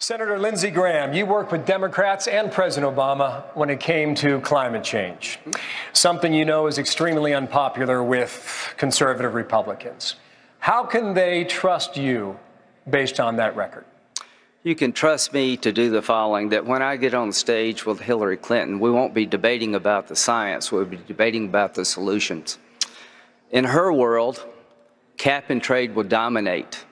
Senator Lindsey Graham, you worked with Democrats and President Obama when it came to climate change, something you know is extremely unpopular with conservative Republicans. How can they trust you based on that record? You can trust me to do the following, that when I get on the stage with Hillary Clinton, we won't be debating about the science, we'll be debating about the solutions. In her world, cap and trade will dominate,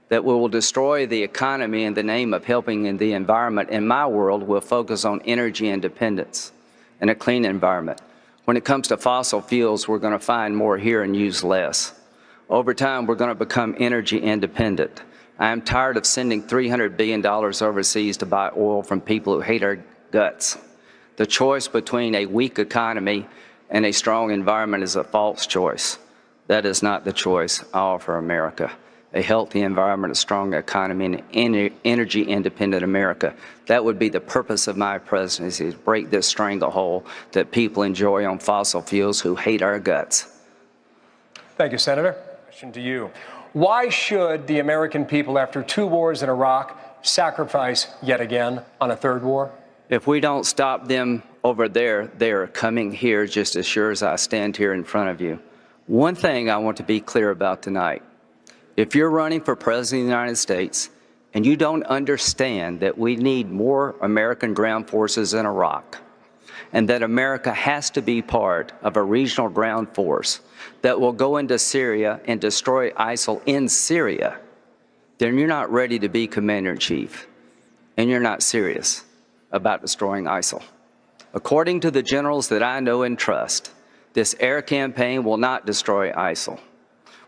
that we will destroy the economy in the name of helping in the environment. In my world, we'll focus on energy independence and a clean environment. When it comes to fossil fuels, we're going to find more here and use less. Over time, we're going to become energy independent. I am tired of sending $300 billion overseas to buy oil from people who hate our guts. The choice between a weak economy and a strong environment is a false choice. That is not the choice I offer America. A healthy environment, a strong economy, and an energy-independent America. That would be the purpose of my presidency, to break this stranglehold that people enjoy on fossil fuels who hate our guts. Thank you, Senator. Question to you. Why should the American people, after 2 wars in Iraq, sacrifice yet again on a third war? If we don't stop them over there, they're coming here just as sure as I stand here in front of you. One thing I want to be clear about tonight. If you're running for President of the United States and you don't understand that we need more American ground forces in Iraq and that America has to be part of a regional ground force that will go into Syria and destroy ISIL in Syria, then you're not ready to be Commander-in-Chief and you're not serious about destroying ISIL. According to the generals that I know and trust, this air campaign will not destroy ISIL.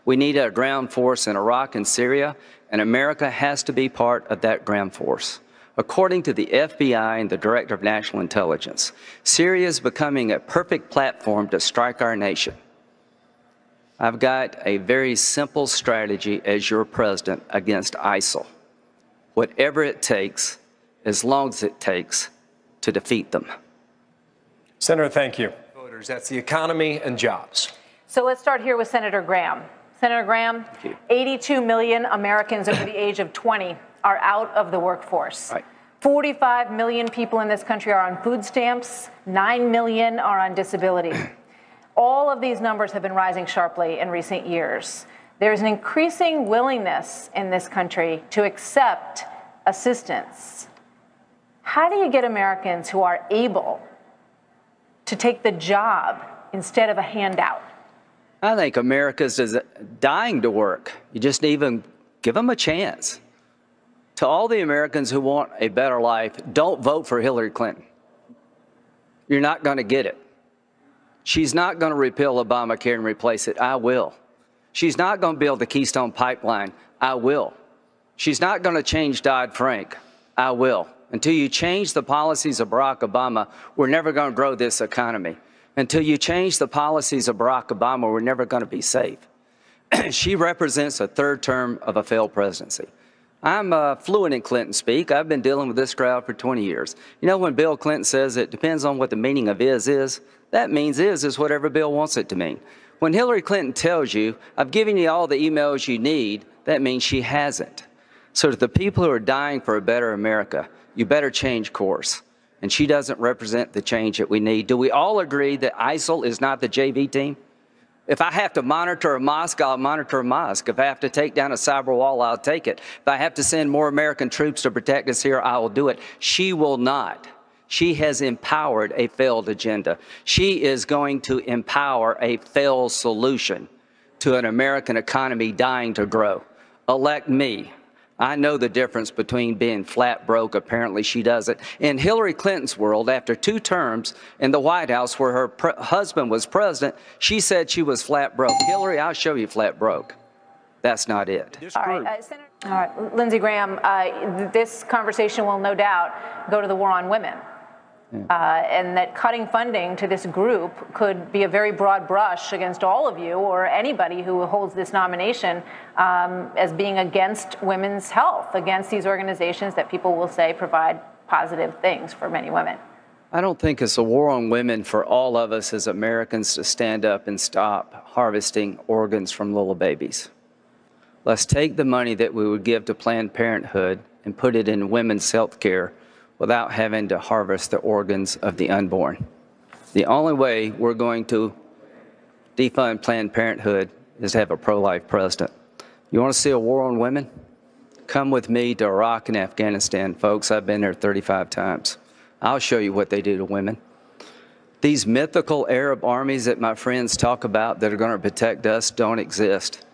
We need a ground force in Iraq and Syria, and America has to be part of that ground force. According to the FBI and the Director of National Intelligence, Syria is becoming a perfect platform to strike our nation. I've got a very simple strategy as your president against ISIL. Whatever it takes, as long as it takes, to defeat them. Senator, thank you. Voters, that's the economy and jobs. So let's start here with Senator Graham. Senator Graham, 82 million Americans over the age of 20 are out of the workforce. Right. 45 million people in this country are on food stamps. 9 million are on disability. All of these numbers have been rising sharply in recent years. There's an increasing willingness in this country to accept assistance. How do you get Americans who are able to take the job instead of a handout? I think America's dying to work. You just even give them a chance. To all the Americans who want a better life, don't vote for Hillary Clinton. You're not going to get it. She's not going to repeal Obamacare and replace it. I will. She's not going to build the Keystone Pipeline. I will. She's not going to change Dodd-Frank. I will. Until you change the policies of Barack Obama, we're never going to grow this economy. Until you change the policies of Barack Obama, we're never going to be safe. She represents a third term of a failed presidency. I'm fluent in Clinton speak. I've been dealing with this crowd for 20 years. You know, when Bill Clinton says it depends on what the meaning of is, that means is whatever Bill wants it to mean. When Hillary Clinton tells you, I've given you all the emails you need, that means she hasn't. So to the people who are dying for a better America, you better change course. And she doesn't represent the change that we need. Do we all agree that ISIL is not the JV team? If I have to monitor a mosque, I'll monitor a mosque. If I have to take down a cyber wall, I'll take it. If I have to send more American troops to protect us here, I will do it. She will not. She has empowered a failed agenda. She is going to empower a failed solution to an American economy dying to grow. Elect me. I know the difference between being flat broke. Apparently she doesn't. In Hillary Clinton's world, after 2 terms in the White House where her husband was president, she said she was flat broke. Hillary, I'll show you flat broke. That's not it. All right, Lindsey Graham, this conversation will no doubt go to the war on women. And that cutting funding to this group could be a very broad brush against all of you or anybody who holds this nomination as being against women's health, against these organizations that people will say provide positive things for many women. I don't think it's a war on women for all of us as Americans to stand up and stop harvesting organs from little babies. Let's take the money that we would give to Planned Parenthood and put it in women's health care without having to harvest the organs of the unborn. The only way we're going to defund Planned Parenthood is to have a pro-life president. You want to see a war on women? Come with me to Iraq and Afghanistan, folks. I've been there 35 times. I'll show you what they do to women. These mythical Arab armies that my friends talk about that are going to protect us don't exist.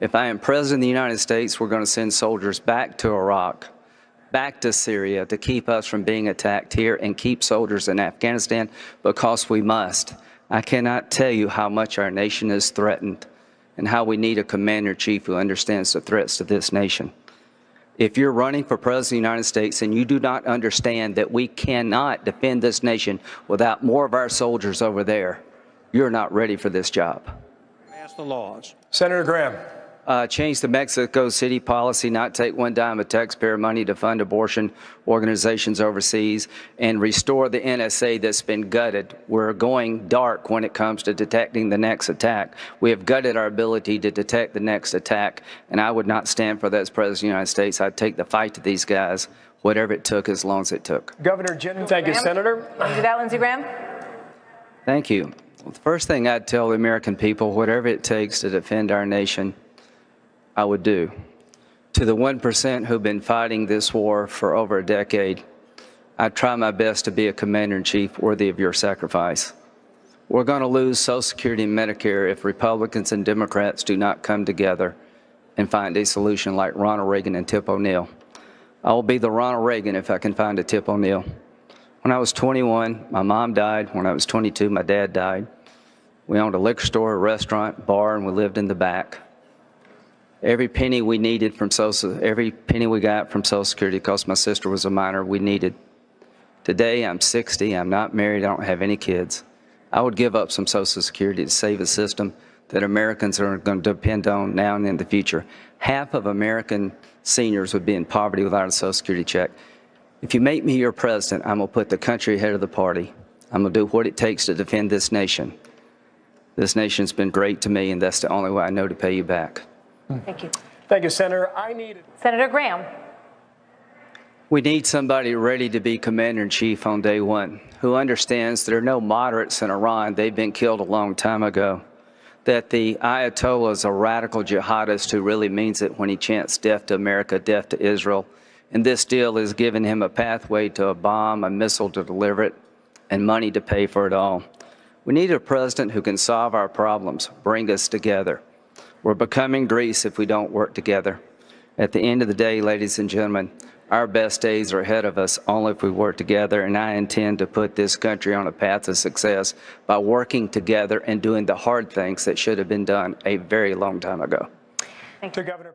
If I am president of the United States, we're going to send soldiers back to Iraq, back to Syria to keep us from being attacked here and keep soldiers in Afghanistan because we must. I cannot tell you how much our nation is threatened and how we need a commander-in-chief who understands the threats to this nation. If you're running for president of the United States and you do not understand that we cannot defend this nation without more of our soldiers over there, you're not ready for this job. Pass the laws. Senator Graham. Change the Mexico City policy, not take one dime of taxpayer money to fund abortion organizations overseas, and restore the NSA that's been gutted. We're going dark when it comes to detecting the next attack. We have gutted our ability to detect the next attack, and I would not stand for that as President of the United States. I'd take the fight to these guys, whatever it took, as long as it took. Governor Jim, thank you, Senator. Can you do that, Lindsey Graham? Thank you. Well, the first thing I'd tell the American people, whatever it takes to defend our nation, I would do. To the 1% who've been fighting this war for over a decade, I try my best to be a commander-in-chief worthy of your sacrifice. We're going to lose Social Security and Medicare if Republicans and Democrats do not come together and find a solution like Ronald Reagan and Tip O'Neill. I will be the Ronald Reagan if I can find a Tip O'Neill. When I was 21, my mom died. When I was 22, my dad died. We owned a liquor store, a restaurant, bar, and we lived in the back. Every penny we needed from every penny we got from Social Security, because my sister was a minor, we needed. Today, I'm 60, I'm not married, I don't have any kids. I would give up some Social Security to save a system that Americans are going to depend on now and in the future. Half of American seniors would be in poverty without a Social Security check. If you make me your president, I'm going to put the country ahead of the party. I'm going to do what it takes to defend this nation. This nation's been great to me, and that's the only way I know to pay you back. Thank you. Thank you, Senator. Senator Graham. We need somebody ready to be commander-in-chief on day one, who understands there are no moderates in Iran. They've been killed a long time ago. That the Ayatollah is a radical jihadist who really means it when he chants death to America, death to Israel. And this deal is giving him a pathway to a bomb, a missile to deliver it, and money to pay for it all. We need a president who can solve our problems, bring us together. We're becoming Greece if we don't work together. At the end of the day, ladies and gentlemen, our best days are ahead of us only if we work together, and I intend to put this country on a path of success by working together and doing the hard things that should have been done a very long time ago. Thank you. Governor.